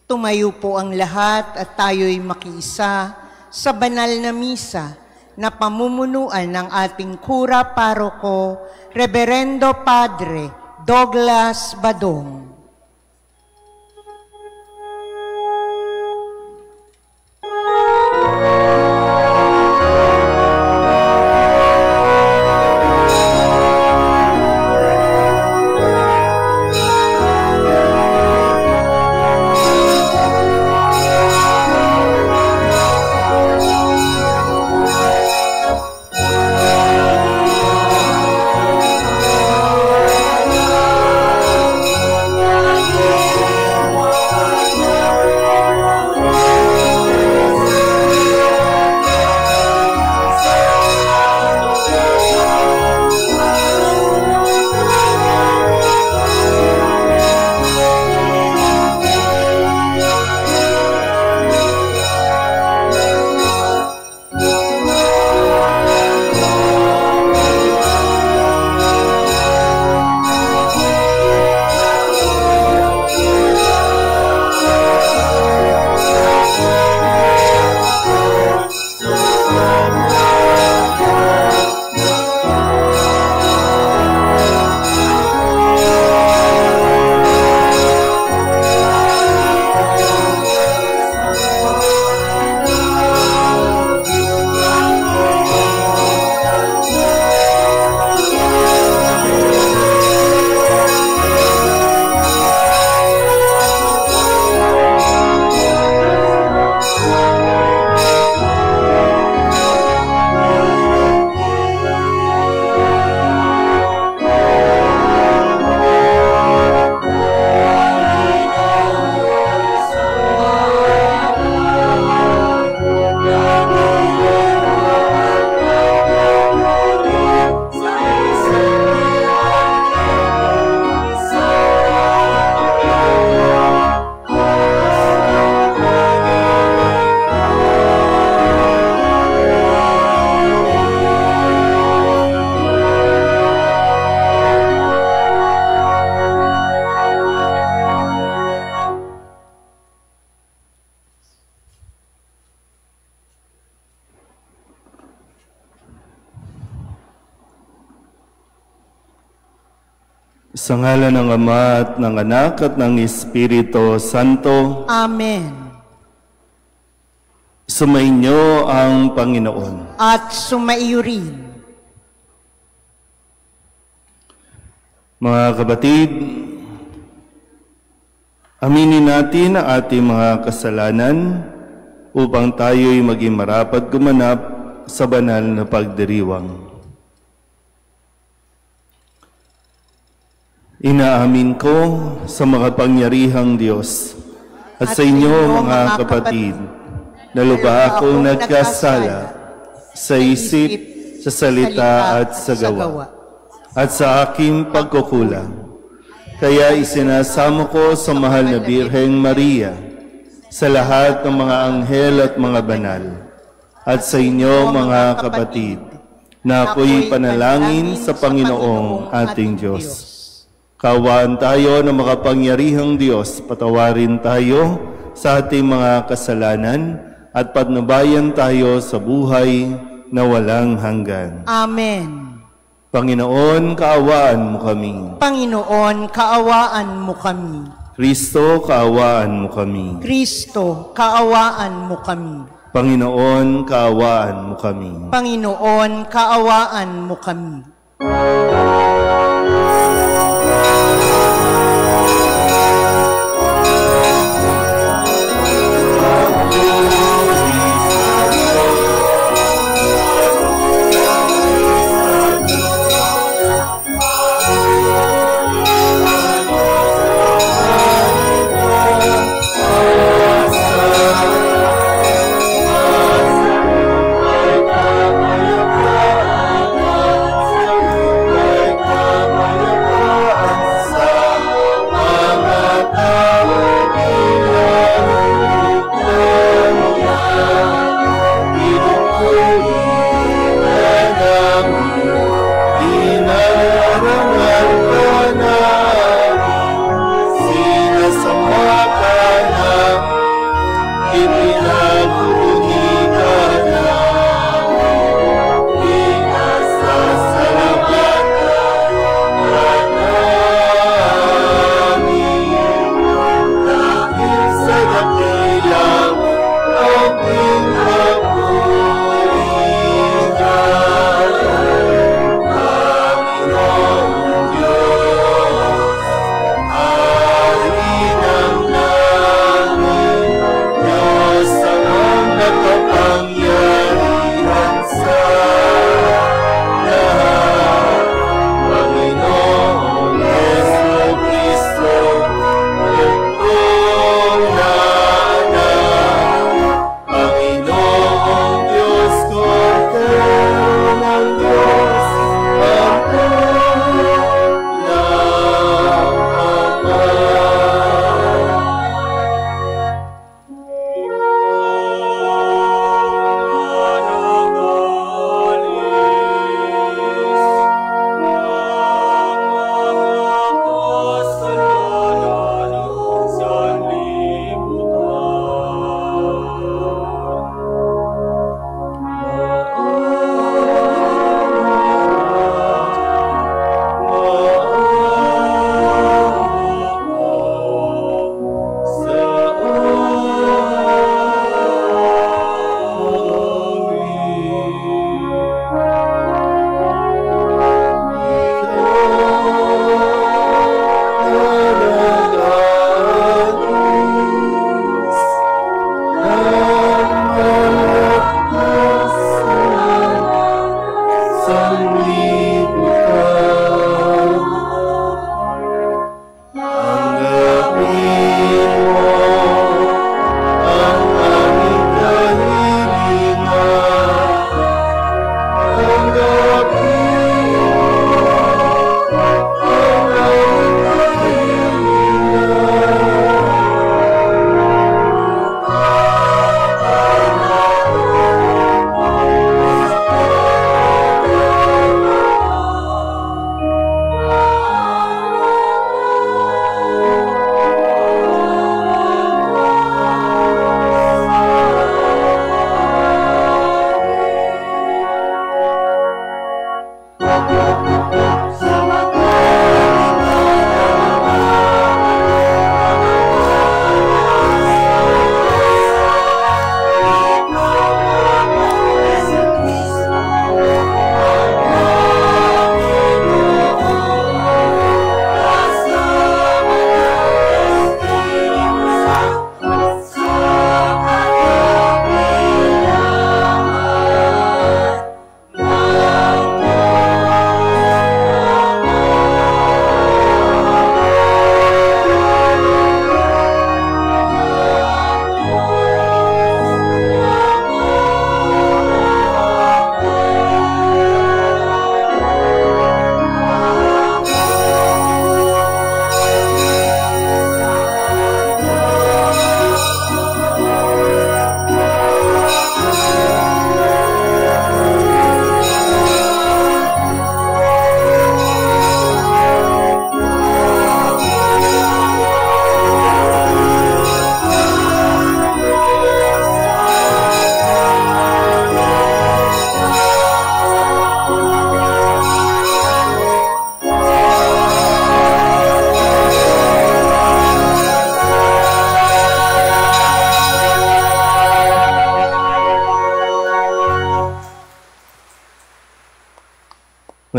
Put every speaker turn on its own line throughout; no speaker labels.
Tumayo po ang lahat at tayo'y makiisa sa banal na misa na pamumunuan ng ating kura paroko, Reverendo Padre Douglas Badong.
Sa ngalan ng Ama at ng Anak at ng Espiritu Santo.
Amen.
Sumainyo ang Panginoon.
At sumaiyo rin.
Mga kapatid, aminin natin ang ating mga kasalanan upang tayo'y maging marapat gumanap sa banal na pagdiriwang. Inaamin ko sa makapangyarihang Diyos at sa inyo mga kapatid na lubha akong nagkasala sa isip, sa salita at sa gawa at sa aking pagkukulang. Kaya isinasamo ko sa mahal na Birheng Maria, sa lahat ng mga anghel at mga banal, at sa inyo mga kapatid na ako'y panalangin sa Panginoong ating Diyos. Kaawaan tayo ng makapangyarihang Diyos, patawarin tayo sa ating mga kasalanan at patnubayan tayo sa buhay na walang hanggan.
Amen.
Panginoon, kaawaan mo kami.
Panginoon, kaawaan mo kami.
Kristo, kaawaan mo kami.
Kristo, kaawaan mo kami.
Panginoon, kaawaan mo kami.
Panginoon, kaawaan mo kami.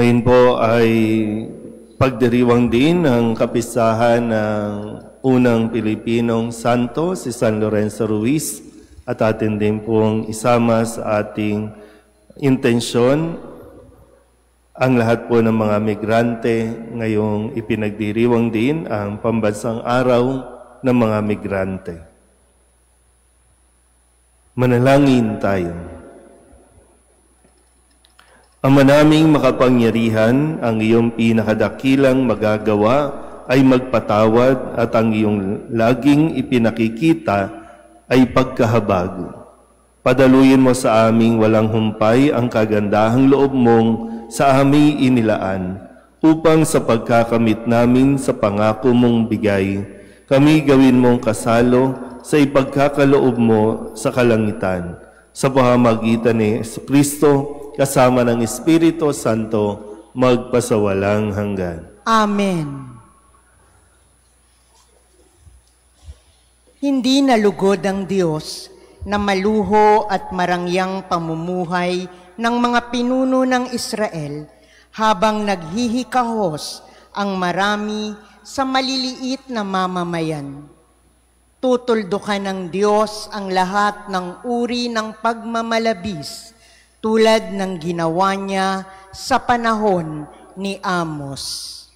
Ngayon po ay pagdiriwang din ng kapistahan ng unang Pilipinong santo, si San Lorenzo Ruiz, at atin din pong isama sa ating intensyon ang lahat po ng mga migrante. Ngayong ipinagdiriwang din ang pambansang araw ng mga migrante. Manalangin tayo. Ama naming makapangyarihan, ang iyong pinakadakilang magagawa ay magpatawad at ang iyong laging ipinakikita ay pagkahabag. Padaluyin mo sa aming walang humpay ang kagandahang loob mong sa aming inilaan, upang sa pagkakamit namin sa pangako mong bigay, kami gawin mong kasalo sa ipagkakaloob mo sa kalangitan. Sa pamamagitan ni Jesucristo, kasama ng Espiritu Santo, magpasawalang hanggan.
Amen. Hindi nalugod ang Diyos na maluho at marangyang pamumuhay ng mga pinuno ng Israel habang naghihikahos ang marami sa maliliit na mamamayan. Tutuldukan ng Diyos ang lahat ng uri ng pagmamalabis tulad ng ginawa niya sa panahon ni Amos.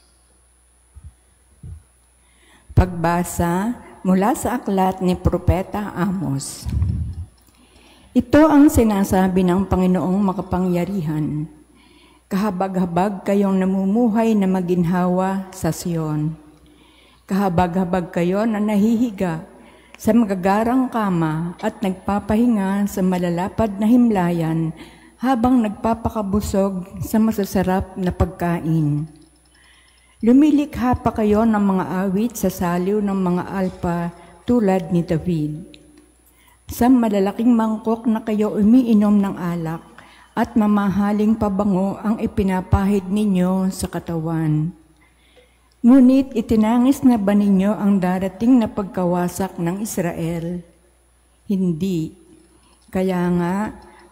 Pagbasa mula sa aklat ni Propeta Amos. Ito ang sinasabi ng Panginoong makapangyarihan. Kahabag-habag kayong namumuhay na maginhawa sa Sion. Kahabag-habag kayo na nahihiga sa magagarang kama at nagpapahinga sa malalapad na himlayan habang nagpapakabusog sa masasarap na pagkain. Lumilikha pa kayo ng mga awit sa saliw ng mga alpa tulad ni David. Sa malalaking mangkok na kayo umiinom ng alak at mamahaling pabango ang ipinapahid ninyo sa katawan. Ngunit itinangis na ba ninyo ang darating na pagkawasak ng Israel? Hindi. Kaya nga,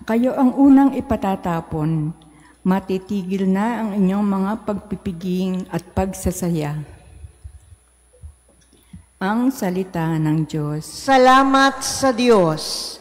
kayo ang unang ipatatapon. Matitigil na ang inyong mga pagpipiging at pagsasaya. Ang salita ng Diyos.
Salamat sa Diyos.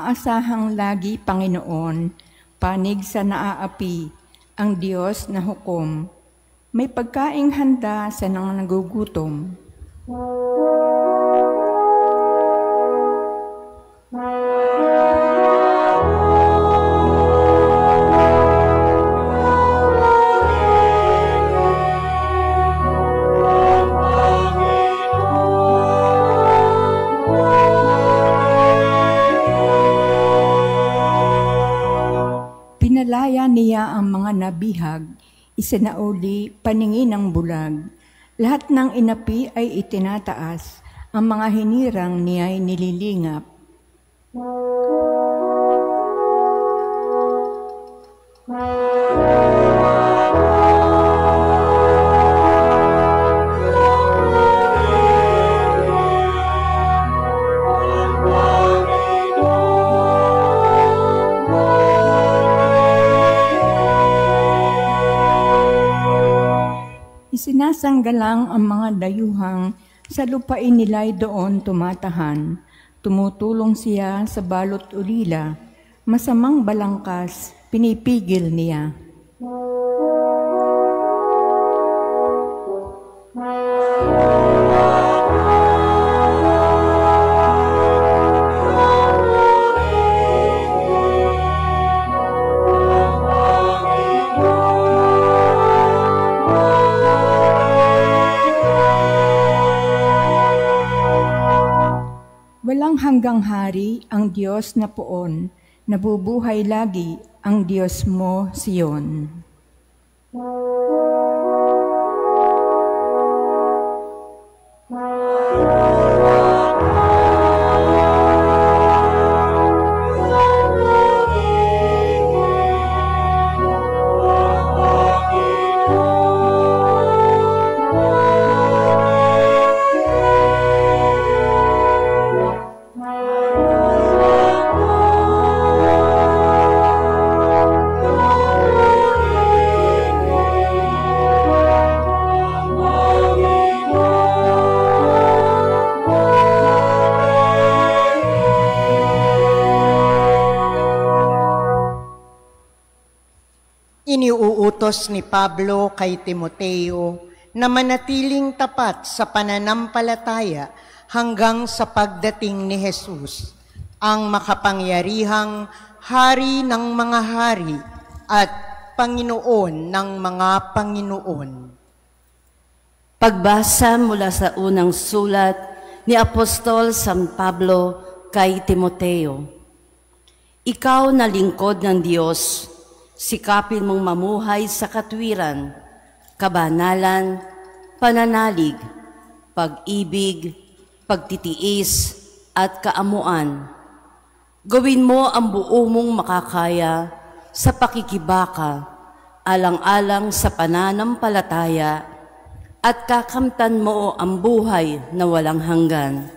Inaasahang lagi, Panginoon, panig sa naaapi, ang Diyos na hukom. May pagkaing handa sa nang nagugutom. Pinalaya niya ang mga nabihag, isinauli paningin ng bulag. Lahat ng inapi ay itinataas, ang mga hinirang niya ay nililingap. Isinasanggalang ang mga dayuhang sa lupain nila'y doon tumatahan. Tumutulong siya sa balot ulila, masamang balangkas, pinipigil niya. ang Diyos na poon, nabubuhay lagi ang Diyos mo, Siyon.
Iniuutos ni Pablo kay Timoteo na manatiling tapat sa pananampalataya hanggang sa pagdating ni Jesus, ang makapangyarihang Hari ng mga hari at Panginoon ng mga Panginoon.
Pagbasa mula sa unang sulat ni Apostol San Pablo kay Timoteo. Ikaw na lingkod ng Diyos, sikapin mong mamuhay sa katwiran, kabanalan, pananalig, pag-ibig, pagtitiis, at kaamuan. Gawin mo ang buo mong makakaya sa pakikibaka, alang-alang sa pananampalataya, at kakamtan mo ang buhay na walang hanggan.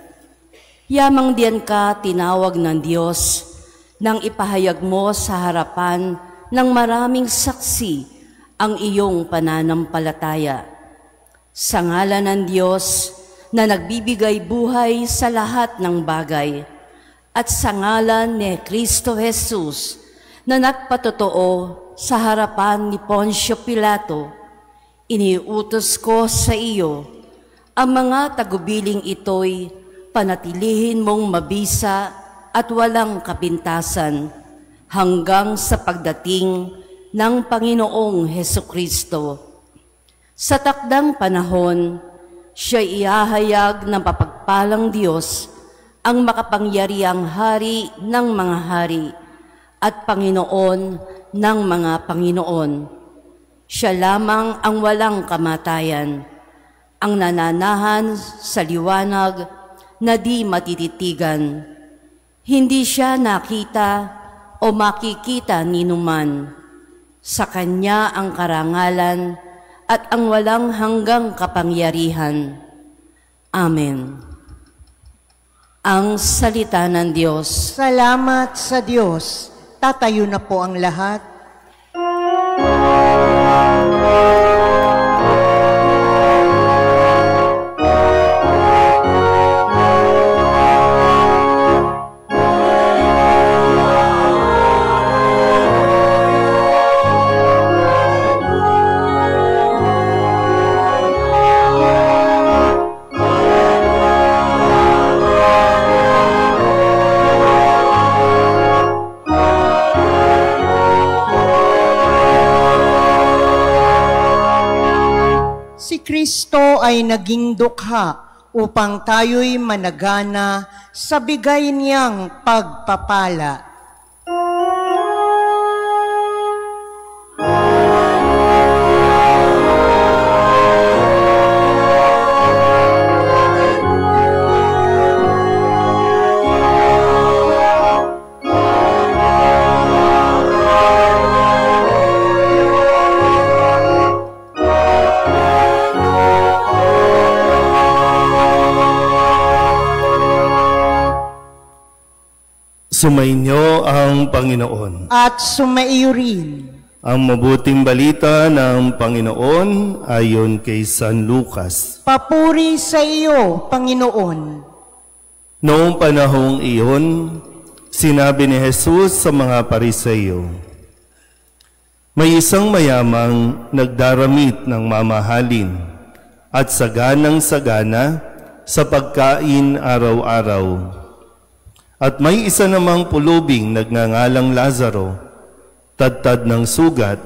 Yamang diyan ka tinawag ng Diyos nang ipahayag mo sa harapan ng maraming saksi ang iyong pananampalataya. Sa ngalan ng Diyos na nagbibigay buhay sa lahat ng bagay, at sa ngalan ni Kristo Jesus na nagpatotoo sa harapan ni Poncio Pilato, iniutos ko sa iyo ang mga tagubiling ito'y panatilihin mong mabisa at walang kapintasan hanggang sa pagdating ng Panginoong Hesukristo. Sa takdang panahon, siya ihahayag ng papagpalang Diyos, ang makapangyarihang Hari ng mga hari at Panginoon ng mga Panginoon. Siya lamang ang walang kamatayan, ang nananahan sa liwanag na di matititigan. Hindi siya nakita o makikita ninuman. Sa Kanya ang karangalan at ang walang hanggang kapangyarihan. Amen. Ang salita ng Diyos.
Salamat sa Diyos. Tatayo na po ang lahat. Kristo ay naging dukha upang tayo'y managana sa bigay niyang pagpapala.
Sumainyo ang Panginoon.
At sumaiyo rin.
Ang mabuting balita ng Panginoon ayon kay San Lucas.
Papuri sa iyo, Panginoon.
Noong panahong iyon, sinabi ni Jesus sa mga Pariseo, may isang mayamang nagdaramit ng mamahalin at saganang-sagana sa pagkain araw-araw. At may isa namang pulubing nagngangalang Lazaro, tadtad ng sugat,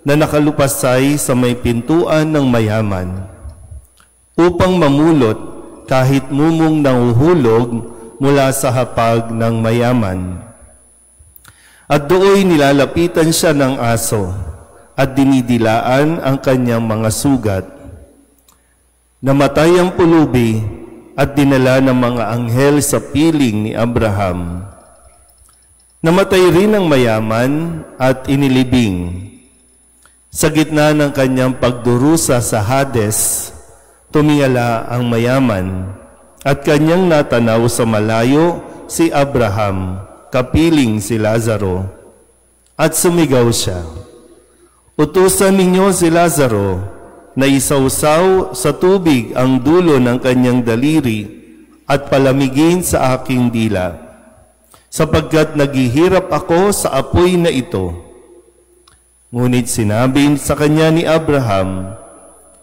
na nakalupasay sa may pintuan ng mayaman, upang mamulot kahit mumong nanguhulog mula sa hapag ng mayaman. At dooy nilalapitan siya ng aso at dinidilaan ang kanyang mga sugat. Namatay ang pulubi at dinala ng mga anghel sa piling ni Abraham. Namatay rin ang mayaman at inilibing. Sa gitna ng kanyang pagdurusa sa Hades, tumingala ang mayaman at kanyang natanaw sa malayo si Abraham, kapiling si Lazaro. At sumigaw siya, "Utusan ninyo si Lazaro na isawsaw sa tubig ang dulo ng kanyang daliri at palamigin sa aking dila, sapagkat naghihirap ako sa apoy na ito." Ngunit sinabi sa kanya ni Abraham,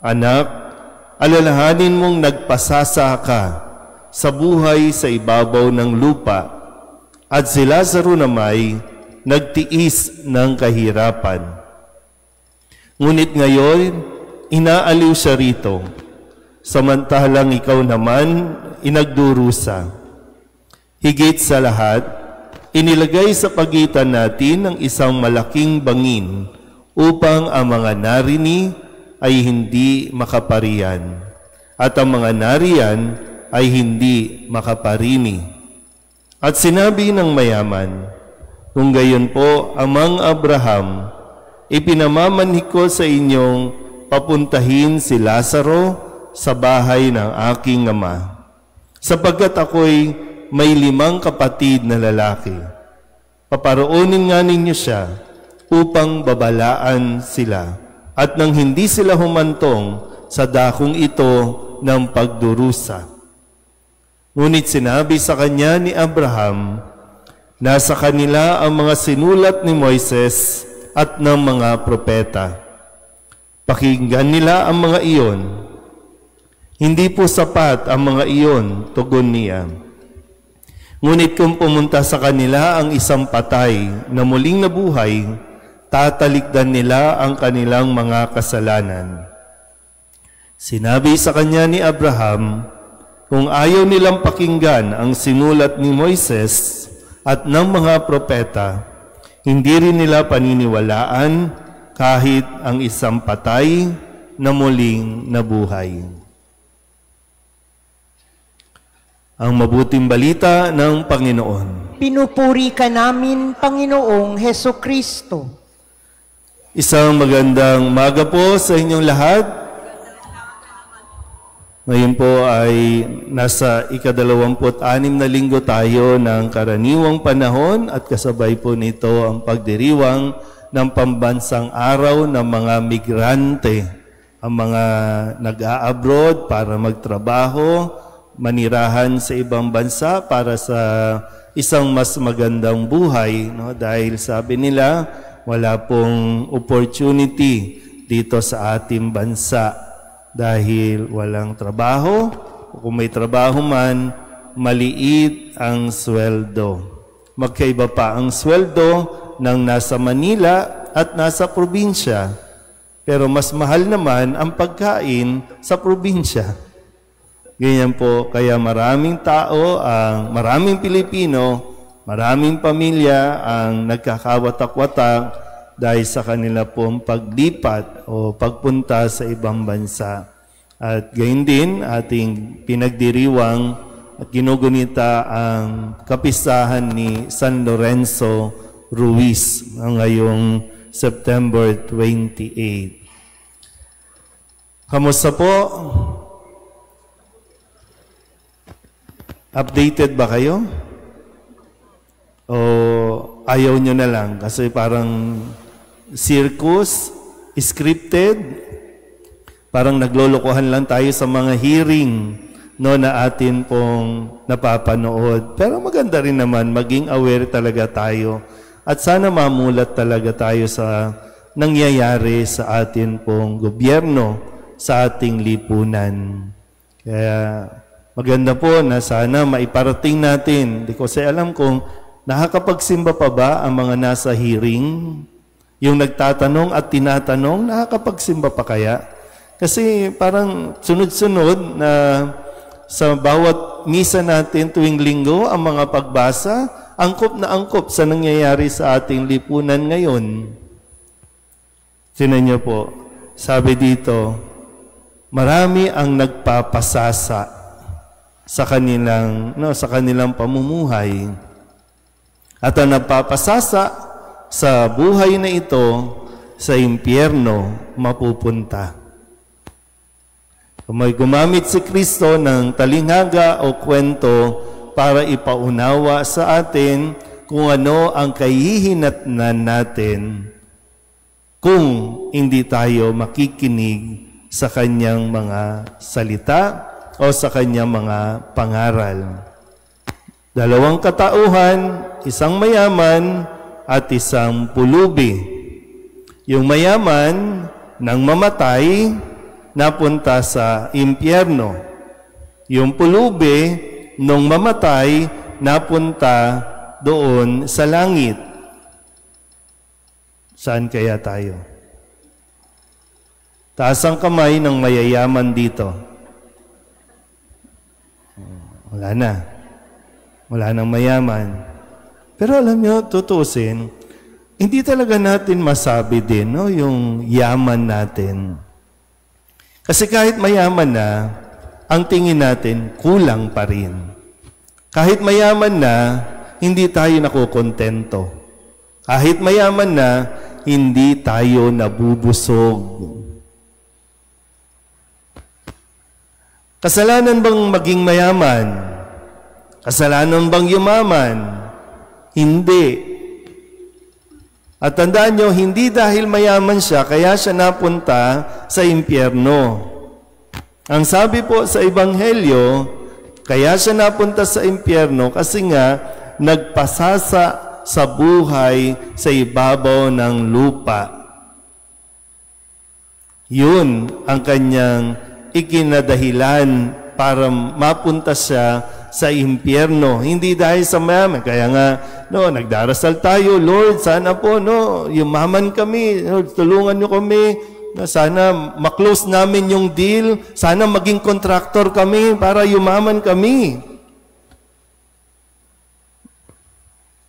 "Anak, alalahanin mong nagpasasa ka sa buhay sa ibabaw ng lupa, at si Lazaro namay nagtiis ng kahirapan. Ngunit ngayon, inaaliw siya rito, samantalang ikaw naman inagdurusa. Higit sa lahat, inilagay sa pagitan natin ng isang malaking bangin upang ang mga narini ay hindi makaparian, at ang mga nariyan ay hindi makaparini." At sinabi ng mayaman, "Kung gayon po, Amang Abraham, ipinamamanhik ko sa inyong papuntahin si Lazaro sa bahay ng aking ama, sapagkat ako'y may 5 kapatid na lalaki. Paparoonin nga ninyo siya upang babalaan sila, at nang hindi sila humantong sa dakong ito ng pagdurusa." Ngunit sinabi sa kanya ni Abraham, "Nasa kanila ang mga sinulat ni Moises at ng mga propeta. Pakinggan nila ang mga iyon." "Hindi po sapat ang mga iyon," tugon niya. "Ngunit kung pumunta sa kanila ang isang patay na muling nabuhay, tatalikdan nila ang kanilang mga kasalanan." Sinabi sa kanya ni Abraham, "Kung ayaw nilang pakinggan ang sinulat ni Moises at ng mga propeta, hindi rin nila paniniwalaan kahit ang isang patay na muling nabuhay." Ang mabuting balita ng Panginoon.
Pinupuri ka namin, Panginoong Hesukristo.
Isang magandang umaga po sa inyong lahat. Ngayon po ay nasa ika-26 na linggo tayo ng karaniwang panahon, at kasabay po nito ang pagdiriwang ng pambansang araw ng mga migrante, ang mga nag-a-abroad para magtrabaho, manirahan sa ibang bansa para sa isang mas magandang buhay, no? Dahil sabi nila, wala pong opportunity dito sa ating bansa dahil walang trabaho, o kung may trabaho man, maliit ang sweldo. Magkaiba pa ang sweldo ng nasa Manila at nasa probinsya, pero mas mahal naman ang pagkain sa probinsya. Ganyan po, kaya maraming tao, maraming Pilipino, maraming pamilya ang nagkakawatak-watak dahil sa kanila pong paglipat o pagpunta sa ibang bansa. At gayon din, ating pinagdiriwang at ginugunita ang kapistahan ni San Lorenzo Ruiz ngayong September 28. Kamusta po? Updated ba kayo? O ayaw nyo na lang? Kasi parang circus, scripted, parang naglolokohan lang tayo sa mga hearing, no, na atin pong napapanood. Pero maganda rin naman, maging aware talaga tayo. At sana mamulat talaga tayo sa nangyayari sa atin pong gobyerno, sa ating lipunan. Kaya maganda po na sana maiparating natin. Di ko kasi alam kung nakakapagsimba pa ba ang mga nasa hearing? Yung nagtatanong at tinatanong, nakakapagsimba pa kaya? Kasi parang sunod-sunod na sa bawat misa natin tuwing linggo, ang mga pagbasa, angkop na angkop sa nangyayari sa ating lipunan ngayon. Tinan niyo po, sabi dito, marami ang nagpapasasa sa kanilang pamumuhay. At ang nagpapasasa sa buhay na ito, sa impyerno mapupunta. Kung may gumamit si Kristo ng talinghaga o kwento para ipaunawa sa atin kung ano ang kahihinatnan natin kung hindi tayo makikinig sa kanyang mga salita o sa kanyang mga pangaral. Dalawang katauhan, isang mayaman at isang pulubi. Yung mayaman nang mamatay, napunta sa impyerno. Yung pulubi, nung mamatay, napunta doon sa langit. Saan kaya tayo? Taas ang kamay ng mayayaman dito. Wala na. Wala nang mayaman. Pero alam nyo, tutusin, hindi talaga natin masabi din yung yaman natin. Kasi kahit mayaman na, ang tingin natin, kulang pa rin. Kahit mayaman na, hindi tayo nakukontento. Kahit mayaman na, hindi tayo nabubusog. Kasalanan bang maging mayaman? Kasalanan bang yumaman? Hindi. At tandaan nyo, hindi dahil mayaman siya, kaya siya napunta sa impyerno. Ang sabi po sa Ebanghelyo, kaya siya napunta sa impyerno kasi nga nagpasasa sa buhay sa ibabaw ng lupa. Yun ang kanyang ikinadahilan para mapunta siya sa impyerno. Hindi dahil sa mayaman. Kaya nga, nagdarasal tayo, Lord, sana po, yumaman kami, Lord, tulungan niyo kami, sana maklose namin yung deal, sana maging contractor kami para yumaman kami.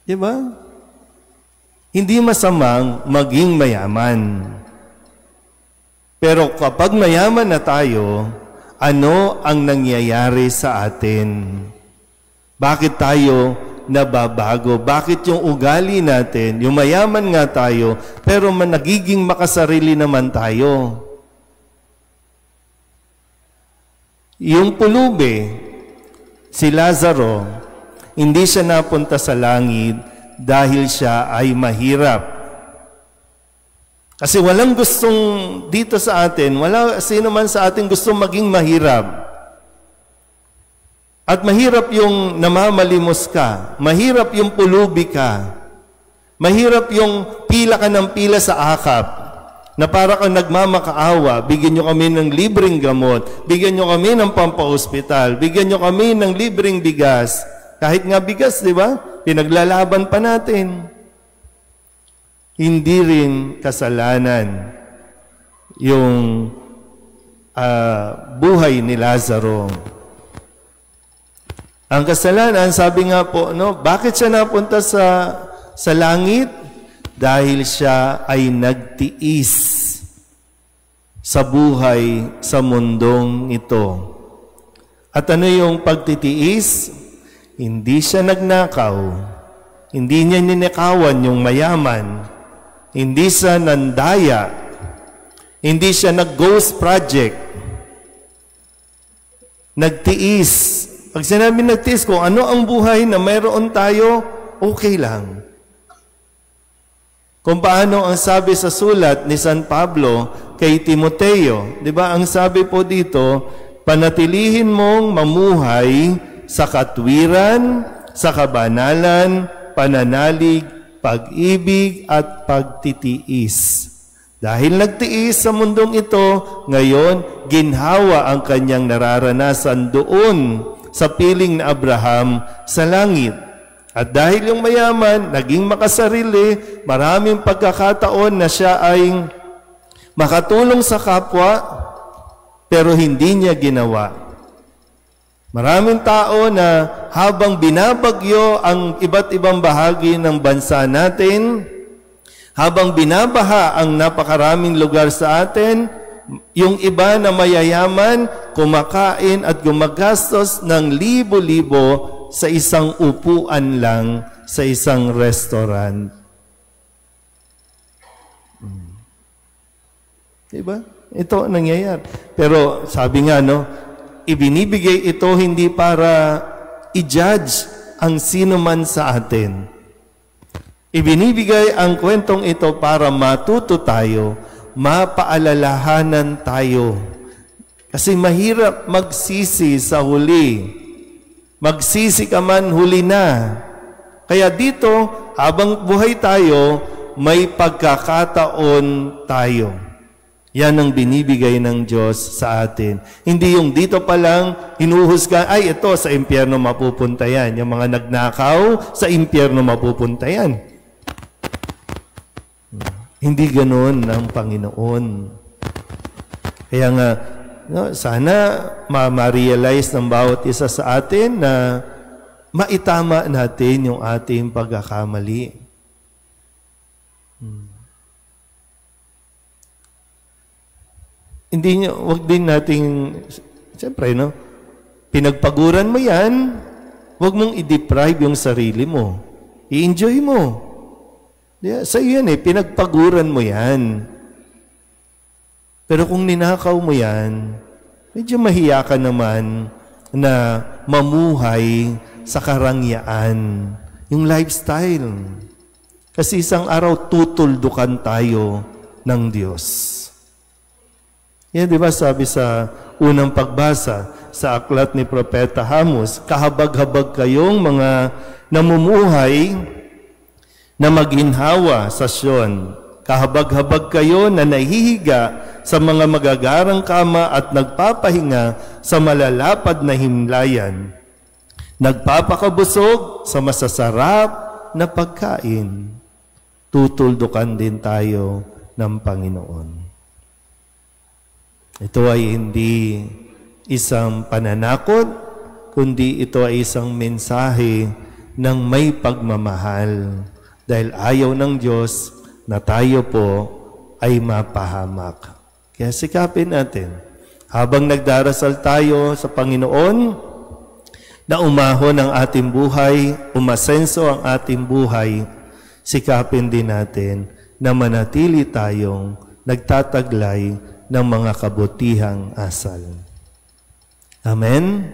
Diba? Hindi masamang maging mayaman. Pero kapag mayaman na tayo, ano ang nangyayari sa atin? Bakit tayo nababago? Bakit yung ugali natin, yung mayaman nga tayo, pero nagiging makasarili naman tayo? Yung pulubi, si Lazaro, hindi siya napunta sa langit dahil siya ay mahirap. Kasi walang gustong dito sa atin, wala sino man sa atin gustong maging mahirap. At mahirap yung namamalimos ka, mahirap yung pulubi ka, mahirap yung pila ka ng pila sa akap, na para kang nagmamakaawa, bigyan nyo kami ng libreng gamot, bigyan nyo kami ng pampaospital, bigyan nyo kami ng libreng bigas. Kahit nga bigas, di ba? Pinaglalaban pa natin. Hindi rin kasalanan yung buhay ni Lazaro. Ang kasalanan, sabi nga po, bakit siya napunta sa langit? Dahil siya ay nagtiis sa buhay sa mundong ito. At ano yung pagtitiis? Hindi siya nagnakaw. Hindi niya ninakawan yung mayaman. Hindi siya nandaya. Hindi siya nag-ghost project. Nagtiis. Pag sinabi nagtiis, kung ano ang buhay na mayroon tayo, okay lang. Kung paano ang sabi sa sulat ni San Pablo kay Timoteo, di ba? Ang sabi po dito, panatilihin mong mamuhay sa katwiran, sa kabanalan, pananalig, pag-ibig at pagtitiis. Dahil nagtiis sa mundong ito, ngayon ginhawa ang kanyang nararanasan doon sa piling na Abraham sa langit. At dahil yung mayaman, naging makasarili, maraming pagkakataon na siya ay makatulong sa kapwa, pero hindi niya ginawa. Maraming tao na habang binabagyo ang iba't ibang bahagi ng bansa natin, habang binabaha ang napakaraming lugar sa atin, yung iba na mayayaman, kumakain at gumagastos ng libo-libo sa isang upuan lang sa isang restaurant. Diba? Ito ang nangyayari. Pero sabi nga, no, ibinibigay ito hindi para i-judge ang sino man sa atin. Ibinibigay ang kwentong ito para matuto tayo, mapaalalahanan tayo. Kasi mahirap magsisi sa huli. Magsisi ka man, huli na. Kaya dito, habang buhay tayo, may pagkakataon tayo. Yan ang binibigay ng Diyos sa atin. Hindi yung dito pa lang hinuhusga, ay ito sa impyerno mapupunta yan. Yung mga nagnakaw, sa impyerno mapupunta yan. Hindi ganoon ang Panginoon. Kaya nga, no, sana ma-realize ng bawat isa sa atin na maitama natin yung ating pagkakamali. Hindi niyo, wag din nating, siyempre, no? Pinagpaguran mo yan, wag mong i-deprive yung sarili mo. I-enjoy mo. Sa iyo yan pinagpaguran mo yan. Pero kung ninakaw mo yan, medyo mahiya ka naman na mamuhay sa karangyaan. Yung lifestyle. Kasi isang araw tutuldukan tayo ng Diyos. Yan, di ba sabi sa unang pagbasa sa aklat ni Propeta Amos, kahabag-habag kayong mga namumuhay na maginhawa sa Sion. Kahabag-habag kayo na nahihiga sa mga magagarang kama at nagpapahinga sa malalapad na himlayan. Nagpapakabusog sa masasarap na pagkain. Tutuldukan din tayo ng Panginoon. Ito ay hindi isang pananakot, kundi ito ay isang mensahe ng may pagmamahal. Dahil ayaw ng Diyos na tayo po ay mapahamak. Kaya sikapin natin, habang nagdarasal tayo sa Panginoon, na umahon ang ating buhay, umasenso ang ating buhay, sikapin din natin na manatili tayong nagtataglay ng mga kabutihang asal. Amen?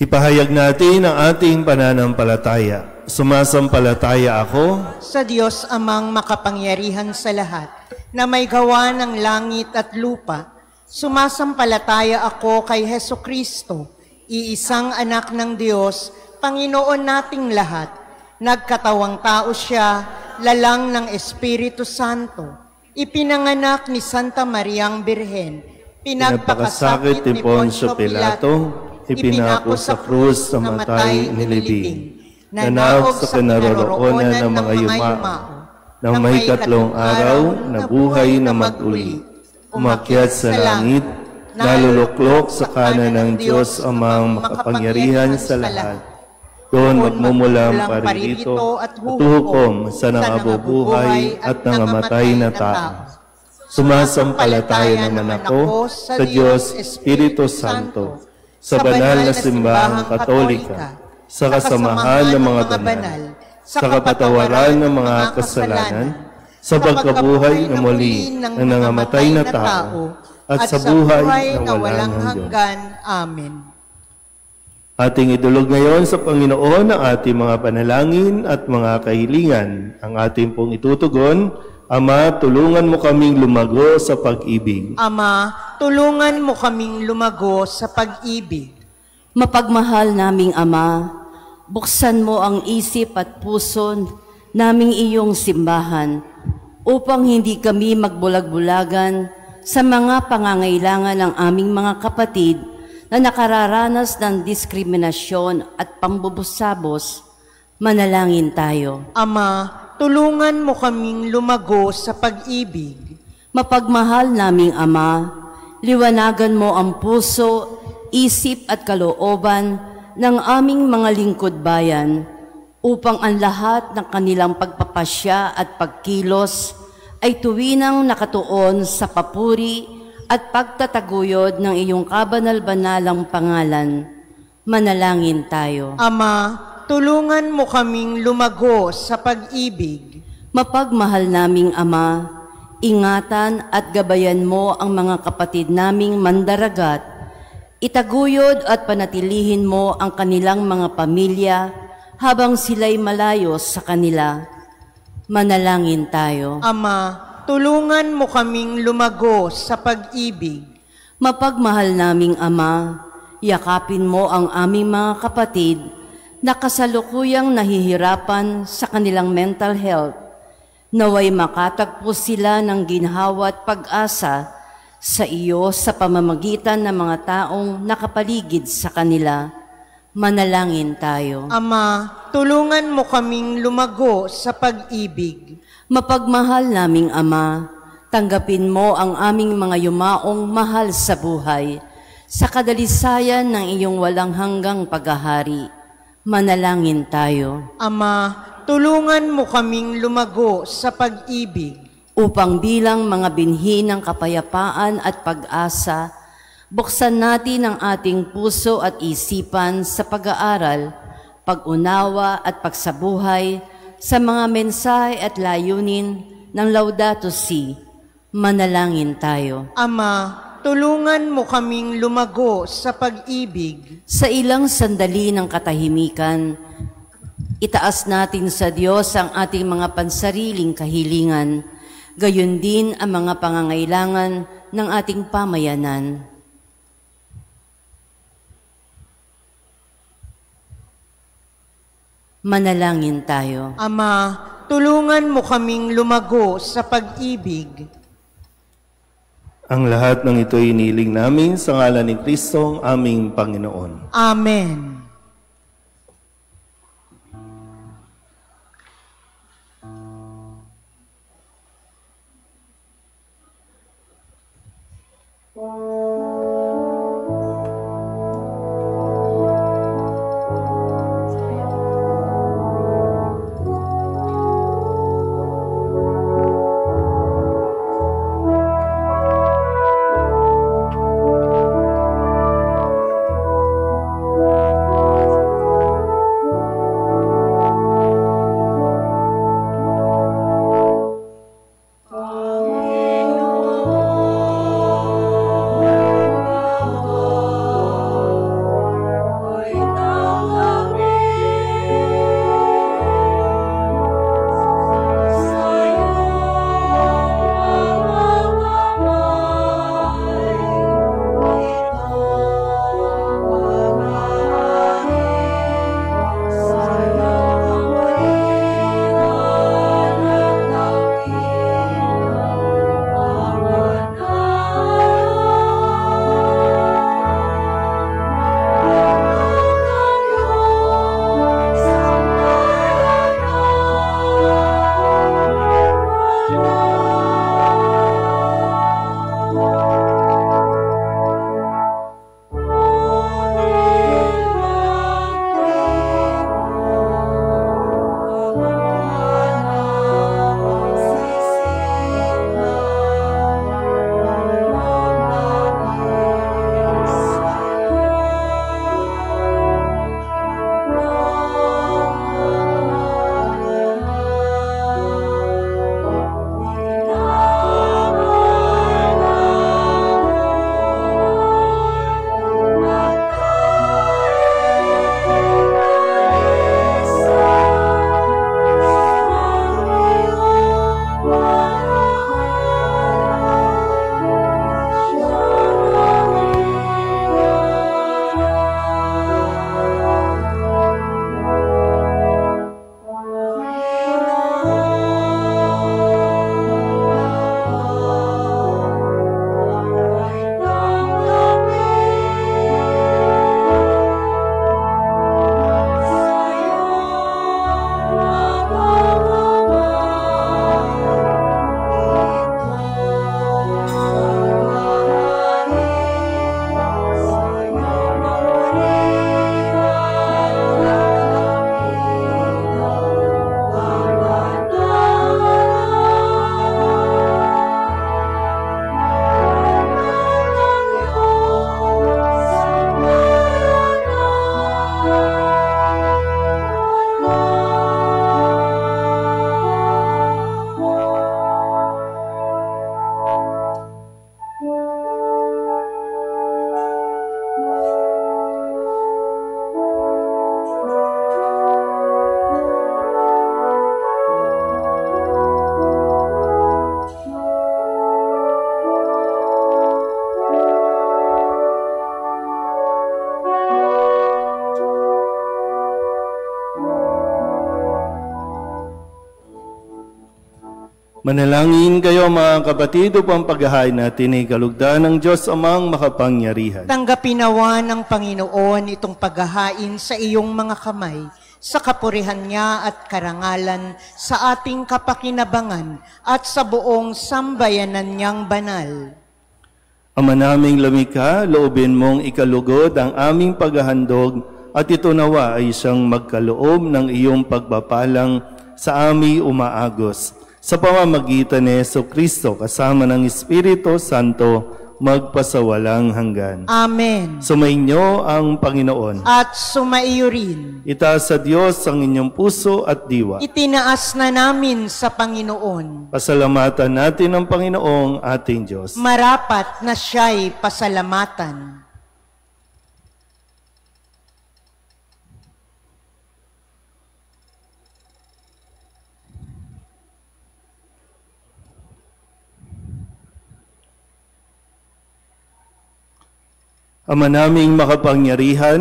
Ipahayag natin ang ating pananampalataya. Sumasampalataya ako
sa Diyos amang makapangyarihan sa lahat, na may gawa ng langit at lupa. Sumasampalataya ako kay Hesukristo, iisang anak ng Diyos, Panginoon nating lahat. Nagkatawang tao siya, lalang ng Espiritu Santo, ipinanganak ni Santa Mariang Birhen, pinagpakasakit ni Poncio Pilato, ipinako sa krus, namatay, nilibing, nanaog sa kinaroroonan ng mga yumao, na may katlong araw, nabuhay na mag-uli, umakyat sa langit, naluluklok sa kanan ng Diyos amang makapangyarihan sa lahat. Doon magmumulang paririto at huhukom sa nangabubuhay at nangamatay na tao. Sumasampalataya naman ako sa Diyos Espiritu Santo, sa banal na simbahang katolika, sa kasamahan ng mga banal, sa kapatawaran ng mga kasalanan, sa pagkabuhay na muli ng nangamatay na tao, at sa buhay na walang hanggan. Amen.
Ating idulog ngayon sa Panginoon ang ating mga panalangin at mga kahilingan. Ang ating pong itutugon, Ama, tulungan mo kaming lumago sa pag-ibig.
Ama, tulungan mo kaming lumago sa pag-ibig.
Mapagmahal naming Ama, buksan mo ang isip at puso naming iyong simbahan upang hindi kami magbulag-bulagan sa mga pangangailangan ng aming mga kapatid na nakararanas ng diskriminasyon at pambubusabos. Manalangin tayo.
Ama, tulungan mo kaming lumago sa pag-ibig.
Mapagmahal naming Ama, Liwanagan mo ang puso, isip at kalooban ng aming mga lingkod bayan upang ang lahat ng kanilang pagpapasya at pagkilos ay tuwinang nakatuon sa papuri at pagtataguyod ng iyong kabanal-banalang pangalan. Manalangin tayo.
Ama, tulungan mo kaming lumago sa pag-ibig.
Mapagmahal naming Ama, ingatan at gabayan mo ang mga kapatid naming mandaragat. Itaguyod at panatilihin mo ang kanilang mga pamilya habang sila'y malayo sa kanila. Manalangin tayo.
Ama, tulungan mo kaming lumago sa pag-ibig.
Mapagmahal naming Ama, yakapin mo ang aming mga kapatid na kasalukuyang nahihirapan sa kanilang mental health. Naway makatagpo sila ng ginhawa at pag-asa sa iyo sa pamamagitan ng mga taong nakapaligid sa kanila. Manalangin tayo.
Ama, tulungan mo kaming lumago sa pag-ibig.
Mapagmahal naming Ama, tanggapin mo ang aming mga yumaong mahal sa buhay sa kadalisayan ng iyong walang hanggang paghahari. Manalangin tayo.
Ama, tulungan mo kaming lumago sa pag-ibig.
Upang bilang mga binhi ng kapayapaan at pag-asa, buksan natin ang ating puso at isipan sa pag-aaral, pag-unawa at pagsabuhay sa mga mensahe at layunin ng Laudato Si. Manalangin tayo.
Ama, tulungan mo kaming lumago sa pag-ibig.
Sa ilang sandali ng katahimikan, itaas natin sa Diyos ang ating mga pansariling kahilingan, gayon din ang mga pangangailangan ng ating pamayanan. Manalangin tayo.
Ama, tulungan mo kaming lumago sa pag-ibig.
Ang lahat ng ito'y iniling namin sa ngalan ni Kristo, ang aming Panginoon.
Amen.
Manalangin kayo mga kapatid upang paghahain natin ay kalugdan ng Diyos Amang makapangyarihan.
Tanggapin nawa ng Panginoon itong paghahain sa iyong mga kamay, sa kapurihan niya at karangalan, sa ating kapakinabangan at sa buong sambayanan niyang banal.
Ama naming lumikha, loobin mong ikalugod ang aming paghahandog at ito nawa ay siyang magkaloob ng iyong pagpapalang sa aming umaagos. Sa pamamagitan ni Jesucristo kasama ng Espiritu Santo, magpasawalang hanggan.
Amen.
Sumainyo ang Panginoon.
At sumaiyo rin.
Itaas sa Diyos ang inyong puso at diwa.
Itinaas na namin sa Panginoon.
Pasalamatan natin ang Panginoong ating Diyos.
Marapat na siya'y pasalamatan.
Ama naming makapangyarihan,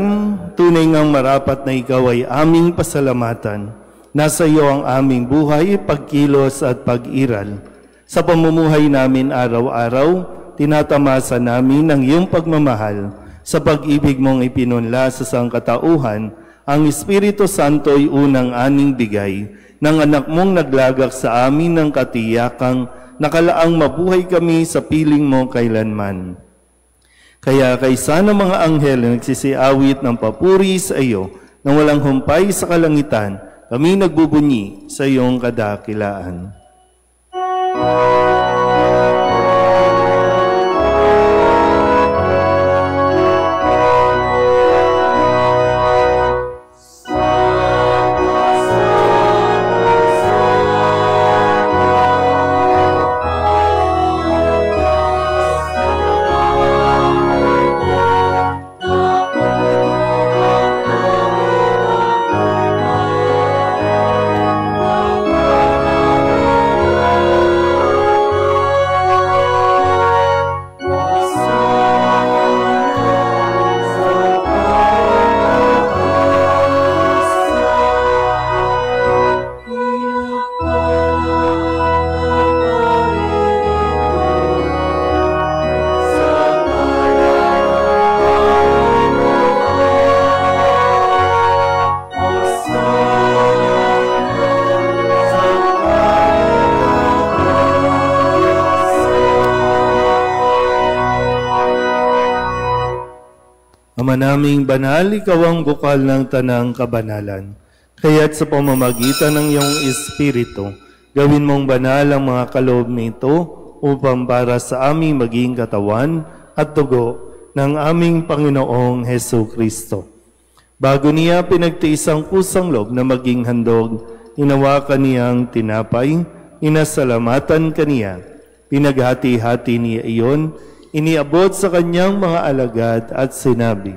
tunay ngang marapat na ikaw ay aming pasalamatan. Nasa iyo ang aming buhay, pagkilos at pag-iral. Sa pamumuhay namin araw-araw, tinatamasa namin ang iyong pagmamahal. Sa pag-ibig mong ipinunla sa sangkatauhan, ang Espiritu Santo ay unang aning bigay ng anak mong naglagak sa amin ng katiyakang nakalaang mabuhay kami sa piling mo kailanman. Kaya kaysa ng mga anghel na nagsisiawit ng papuri sa iyo nang walang humpay sa kalangitan, kami nagbubunyi sa iyong kadakilaan. Ama naming banal, ikaw ang bukal ng tanang kabanalan. Kaya't sa pamamagitan ng iyong Espiritu, gawin mong banal ang mga kaloob nito upang para sa aming maging katawan at dugo ng aming Panginoong Jesucristo. Bago niya pinagtiis ang pusang loob na maging handog, hinawakan niyang tinapay, inasalamatan kaniya, pinaghati-hati niya iyon, iniabot sa kanyang mga alagad at sinabi,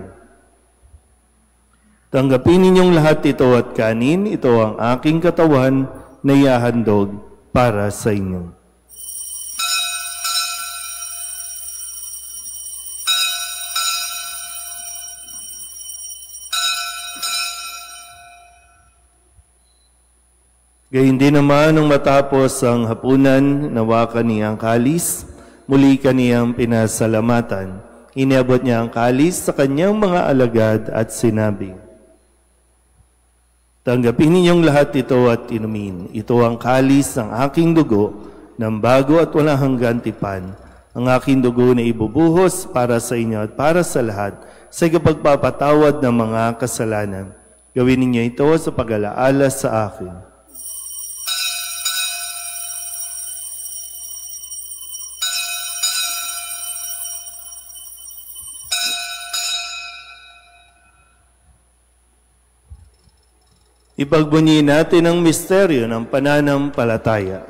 "Tanggapin ninyong lahat ito at kanin, ito ang aking katawan na ihahandog para sa inyo." Gayun din naman nung matapos ang hapunan, nawakan niya ang kalis, muli kaniyang pinasalamatan. Iniabot niya ang kalis sa kanyang mga alagad at sinabi, "Tanggapin ninyong lahat ito at inumin. Ito ang kalis ng aking dugo ng bago at walang hanggan tipan. Ang aking dugo na ibubuhos para sa inyo at para sa lahat sa ikapagpapatawad ng mga kasalanan. Gawin ninyo ito sa pag-alaala sa akin." Ipagbunyi natin ang misteryo ng pananampalataya.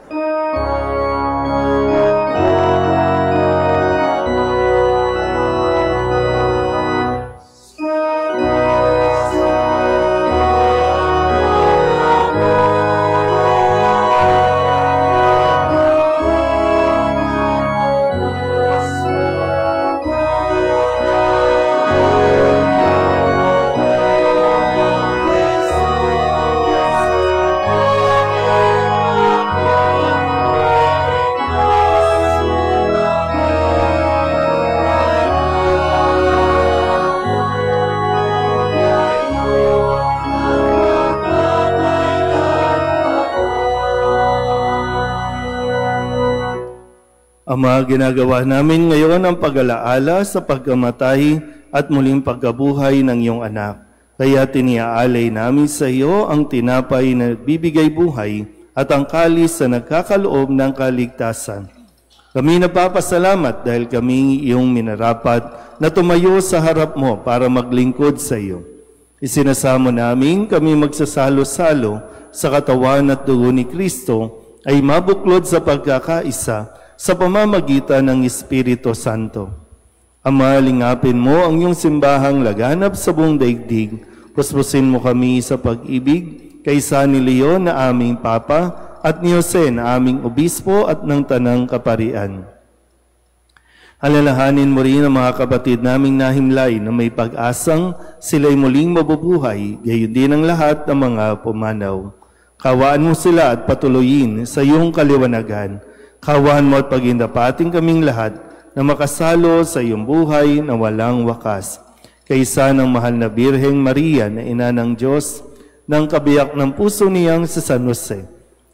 Ama, ginagawa namin ngayon ang pag-alaala sa pagkamatay at muling pagkabuhay ng iyong anak. Kaya tiniaalay namin sa iyo ang tinapay na bibigay buhay at ang kalis na nagkakaloob ng kaligtasan. Kami napapasalamat dahil kami iyong minarapat na tumayo sa harap mo para maglingkod sa iyo. Isinasamo namin kami magsasalo-salo sa katawan at dugo ni Kristo ay mabuklod sa pagkakaisa sa pamamagitan ng Espiritu Santo. Ama, lingapin mo ang iyong simbahang laganap sa buong daigdig. Puspusin mo kami sa pag-ibig kay San Leon na aming Papa at ni Jose na aming Obispo at ng Tanang Kaparian. Alalahanin mo rin ang mga kapatid naming nahimlay na may pag-asang sila'y muling mabubuhay, gayon din ang lahat ng mga pumanaw. Kawaan mo sila at patuloyin sa iyong kaliwanagan. Kawan mo at pagindapating kaming lahat na makasalo sa iyong buhay na walang wakas. Kaysa ng mahal na Birheng Maria na ina ng Diyos, ng kabiyak ng puso niyang si San Jose.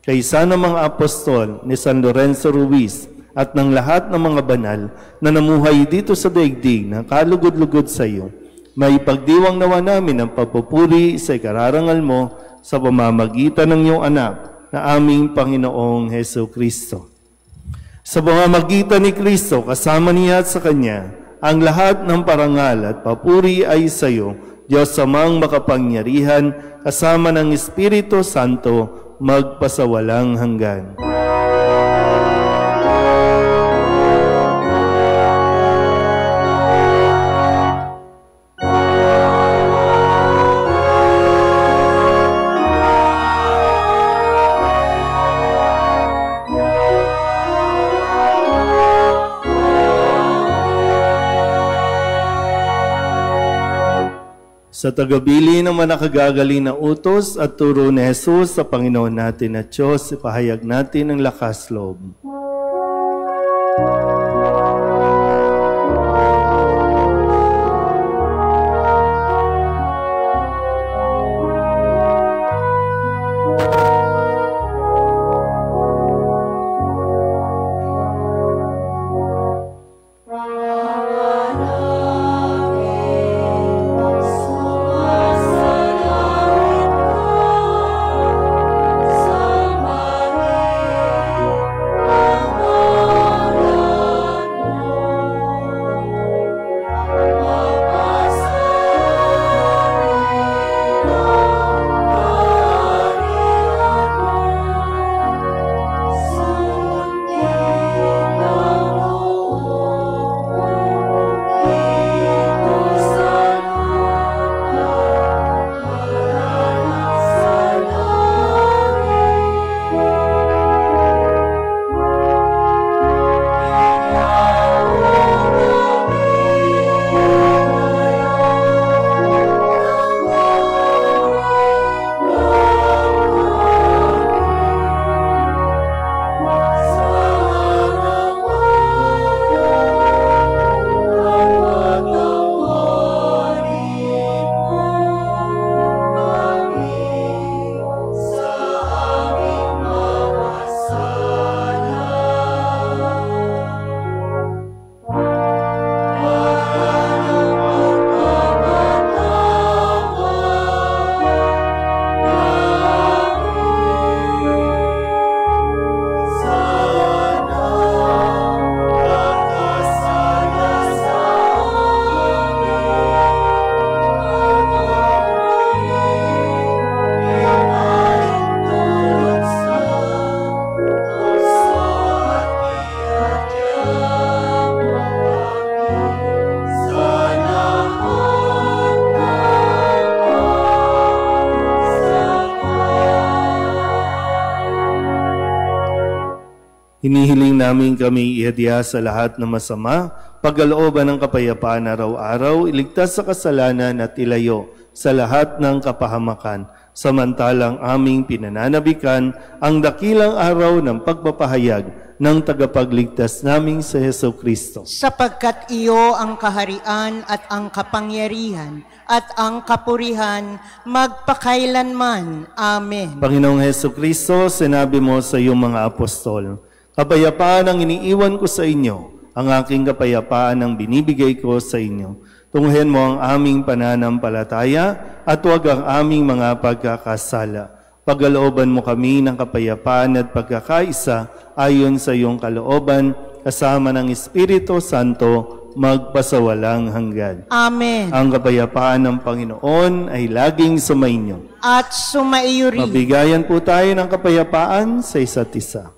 Kaysa ng mga apostol ni San Lorenzo Ruiz at ng lahat ng mga banal na namuhay dito sa daigdig na kalugod-lugod sa iyo, may pagdiwang nawa namin ang pagpupuri sa ikararangal mo sa pamamagitan ng iyong anak na aming Panginoong Heso Kristo. Sa pamamagitan ni Kristo, kasama niya at sa Kanya, ang lahat ng parangal at papuri ay sa iyo, Diyos Amang makapangyarihan, kasama ng Espiritu Santo, magpasawalang hanggan. Sa tagabili ng manakagagaling na utos at turo ni Jesus sa Panginoon natin at Diyos, ipahayag natin ang lakas loob. Hinihiling namin kami ihadya sa lahat ng masama, pagkalooban ng kapayapaan araw-araw, iligtas sa kasalanan at ilayo sa lahat ng kapahamakan, samantalang aming pinananabikan ang dakilang araw ng pagpapahayag ng tagapagligtas naming sa Heso Kristo.
Sapagkat iyo ang kaharian at ang kapangyarihan at ang kapurihan magpakailanman. Amen.
Panginoong Heso Kristo, sinabi mo sa iyong mga apostol, Kapayapaan ang iniiwan ko sa inyo, ang aking kapayapaan ang binibigay ko sa inyo. Tunghayan mo ang aming pananampalataya at huwag ang aming mga pagkakasala. Pagkalooban mo kami ng kapayapaan at pagkakaisa ayon sa iyong kalooban, kasama ng Espiritu Santo, magpasawalang hanggan.
Amen.
Ang kapayapaan ng Panginoon ay laging sumainyo.
At sumaiyo rin.
Mabigayan po tayo ng kapayapaan sa isa't isa.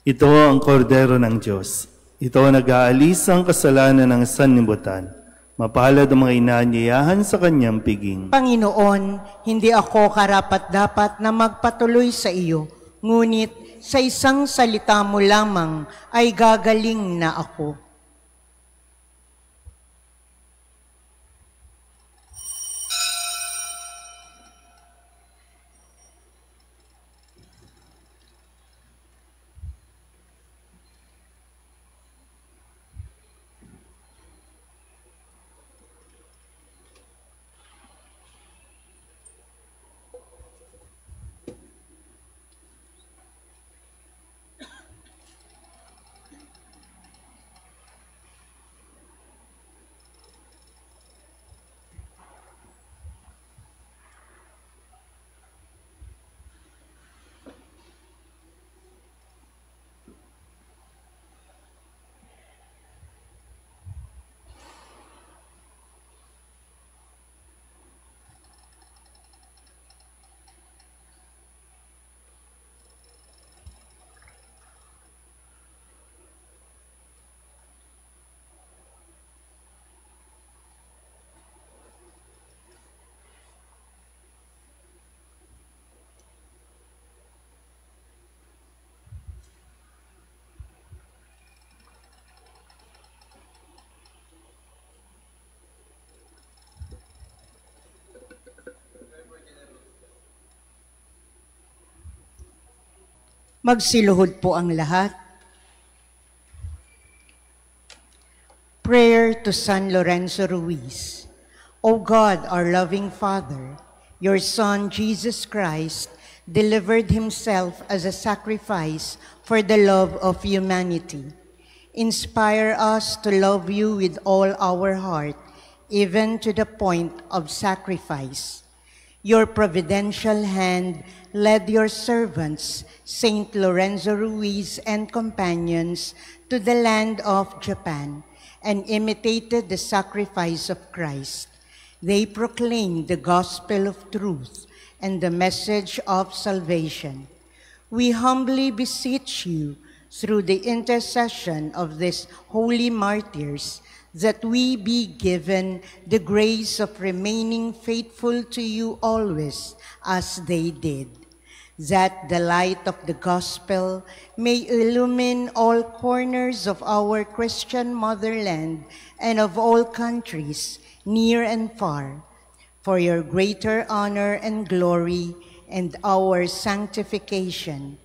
Ito ang kordero ng Diyos. Ito ang nag-aalis ang kasalanan ng sanlibutan. Mapalad ang mga inaanyayahan sa kanyang piging.
Panginoon, hindi ako karapat-dapat na magpatuloy sa iyo, ngunit sa isang salita mo lamang ay gagaling na ako. Magsiluhod po ang lahat. Prayer to San Lorenzo Ruiz. O God, our loving Father, your Son, Jesus Christ, delivered himself as a sacrifice for the love of humanity. Inspire us to love you with all our heart, even to the point of sacrifice. Your providential hand led your servants, Saint Lorenzo Ruiz and companions, to the land of Japan and imitated the sacrifice of Christ. They proclaimed the gospel of truth and the message of salvation. We humbly beseech you, through the intercession of these holy martyrs, that we be given the grace of remaining faithful to you always, as they did, that the light of the gospel may illumine all corners of our Christian motherland and of all countries, near and far, for your greater honor and glory and our sanctification.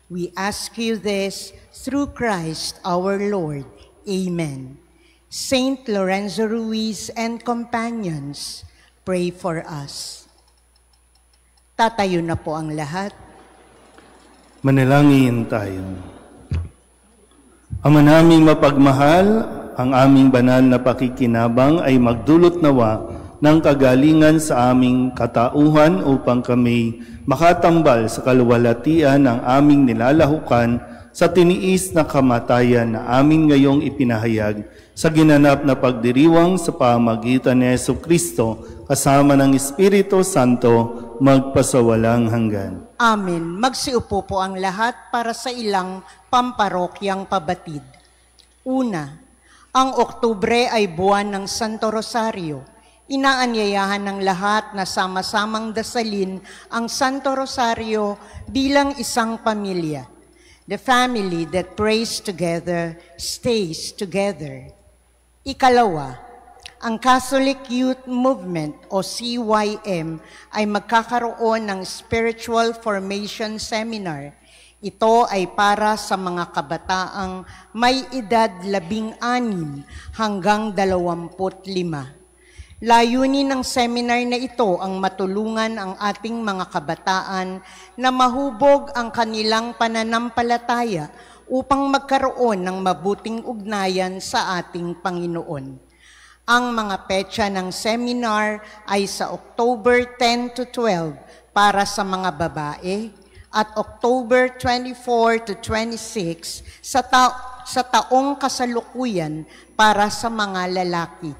We ask you this through Christ our Lord. Amen. Saint Lorenzo Ruiz and companions, pray for us. Tatayo na po ang lahat.
Manalangin tayo. Ama naming mapagmahal, ang aming banal na pakikinabang ay magdulot nawa ng kagalingan sa aming katauhan upang kami makatambal sa kaluwalhatian ng aming nilalahukan sa tiniis na kamatayan na amin ngayong ipinahayag sa ginanap na pagdiriwang sa pamagitan ni Jesucristo kasama ng Espiritu Santo magpasawalang hanggan.
Amen. Magsiupo po ang lahat para sa ilang pamparokyang pabatid. Una, ang Oktubre ay buwan ng Santo Rosario. Inaanyayahan ng lahat na sama-samang dasalin ang Santo Rosario bilang isang pamilya. The family that prays together stays together. Ikalawa, ang Catholic Youth Movement o CYM ay magkakaroon ng Spiritual Formation Seminar. Ito ay para sa mga kabataang may edad 16 hanggang 25. Layunin ng seminar na ito ang matulungan ang ating mga kabataan na mahubog ang kanilang pananampalataya upang magkaroon ng mabuting ugnayan sa ating Panginoon. Ang mga petsa ng seminar ay sa October 10 to 12 para sa mga babae at October 24 to 26 sa taong kasalukuyan para sa mga lalaki.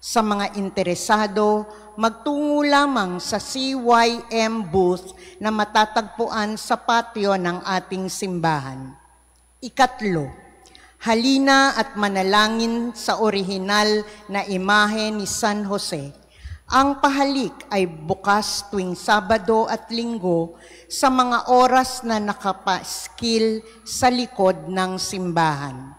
Sa mga interesado, magtungo lamang sa CYM booth na matatagpuan sa patio ng ating simbahan. Ikatlo, halina at manalangin sa orihinal na imahe ni San Jose. Ang pahalik ay bukas tuwing Sabado at Linggo sa mga oras na nakapaskil sa likod ng simbahan.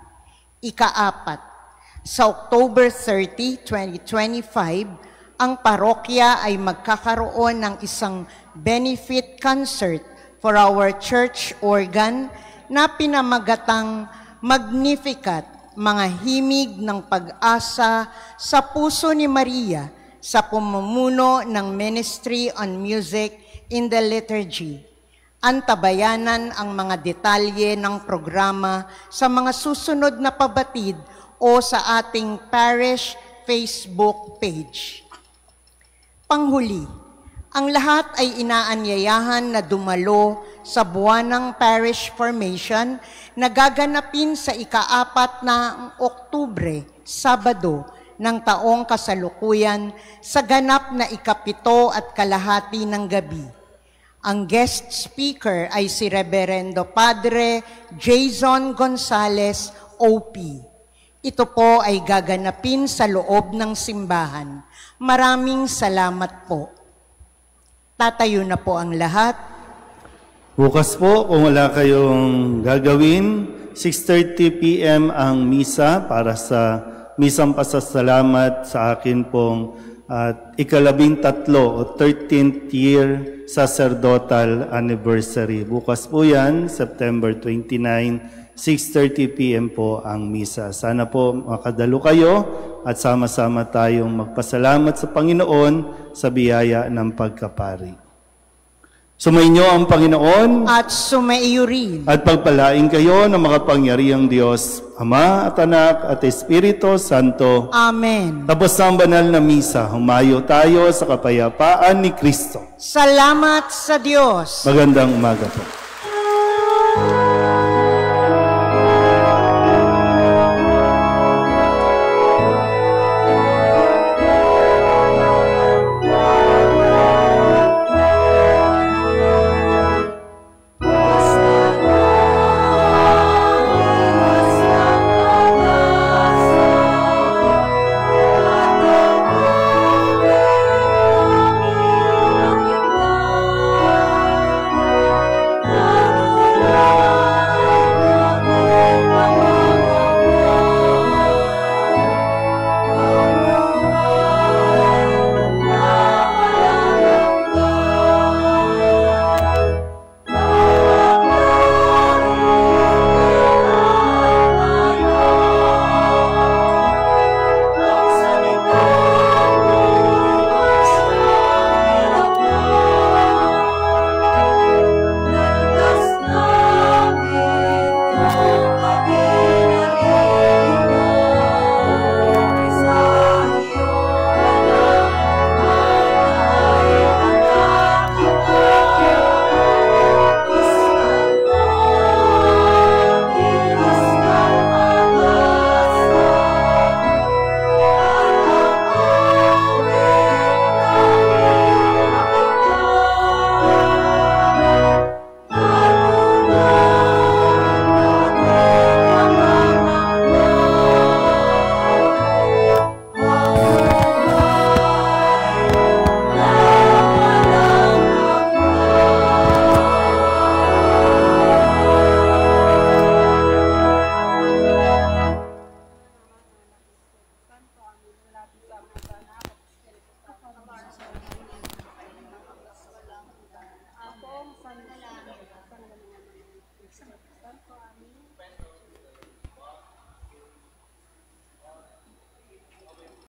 Ikaapat, sa October 30, 2025, ang parokya ay magkakaroon ng isang benefit concert for our church organ na pinamagatang Magnificat, mga himig ng pag-asa sa puso ni Maria sa pamumuno ng Ministry on Music in the Liturgy. Antabayanan ang mga detalye ng programa sa mga susunod na pabatid o sa ating parish Facebook page. Panghuli, ang lahat ay inaanyayahan na dumalo sa buwanang parish formation na gaganapin sa ika-4 ng Oktubre, Sabado, ng taong kasalukuyan sa ganap na ika-7:30 ng gabi. Ang guest speaker ay si Reverendo Padre Jason Gonzales, OP. Ito po ay gaganapin sa loob ng simbahan. Maraming salamat po. Tatayo na po ang lahat.
Bukas po, kung wala kayong gagawin, 6:30 p.m. ang misa para sa misang pasasalamat sa akin pong ika-13 o 13th year sacerdotal anniversary. Bukas po yan, September 29, 6:30 p.m. po ang misa. Sana po makadalo kayo at sama-sama tayong magpasalamat sa Panginoon sa biyaya ng pagkapari. Sumainyo ang Panginoon
at sumaiyo rin.
at pagpalain kayo ng makapangyarihang Diyos, Ama at Anak at Espiritu Santo.
Amen.
Tapos ang banal na misa, humayo tayo sa kapayapaan ni Kristo.
Salamat sa Diyos.
Magandang umaga po.